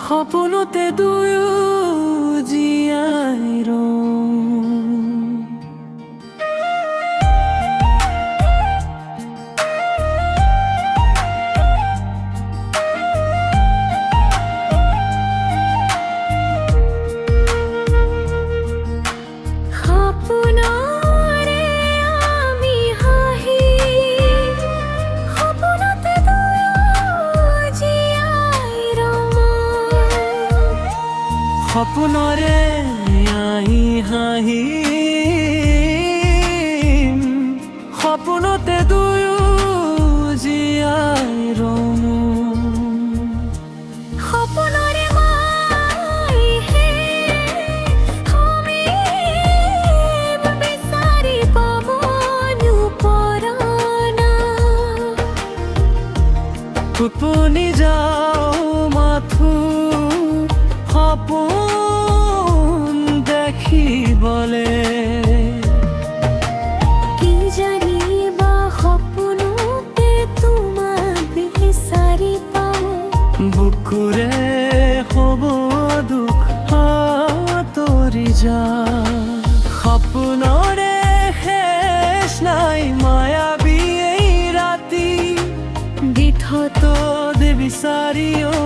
সপোনতে দুয়ো জীয়াই ৰওঁ। সপোনৰে আহি হাঁহিম, সপোনতে দুয়ো জীয়াই ৰওঁ। সপোনৰে মাইহে সমিম বিচাৰি পাব নোপৰা। টোপনি যাওঁ মাথো সপোন দেখিবলে। কি জানিবা সপোনতে তোমাক বিচাৰি পাওঁ। বুকুৰে হ'ব দুখ আঁতৰি যা। সপোনৰে শেষ নাই মায়াবী এই ৰাতি। দিঠত বিচাৰিও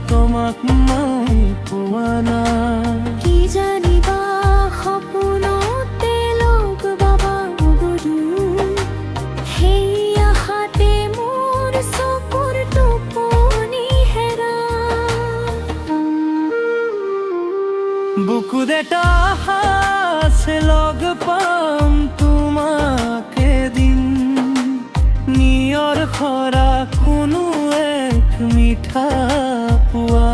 তোমাক মই পোৱা নাই। কি জানিবা সপোনতে লগ পাবা গধূলি। সেই আশাতে মোৰ চকুৰ টোপনি হেৰা। বুকুত এটা আশা আছে লগ পাম তোমাক এদিন। নিয়ৰ খৰা কোনো এক মিঠা পোৱা।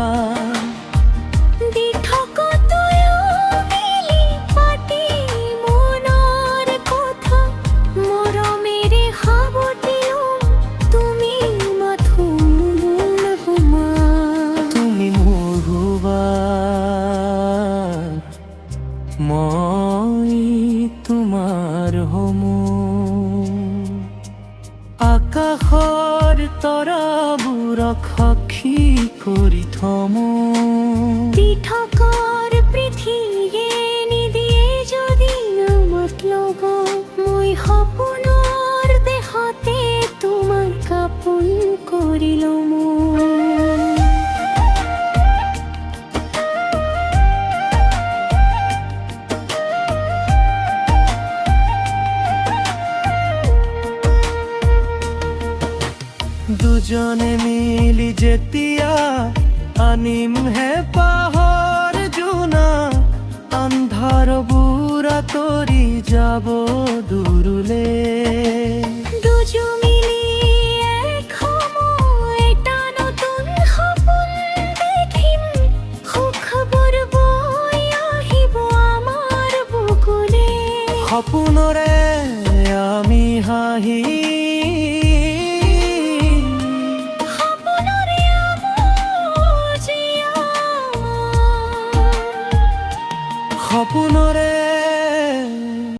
মই তোমাৰ হমো। আকাশৰ তৰাবোৰক সাক্ষী কৰি থমো। দিঠকৰ পৃথিৱীয়ে নিদিয়ে যদি আমাক লগ। মই সপোনৰ দেশতে তোমাক আপোন কৰি লমো। দুজনে মিলি যেতিয়া আনিম হেঁপাহৰ জোনা। আন্ধাৰবোৰ আঁতৰি যাব দূৰলে। দুজো মিলি এক এটা নতুন সপোন দেখিম। সুখবোৰ বৈ আহিব আমাৰ বুকুলে। সপোনৰে আমি হাঁহি সপোনৰে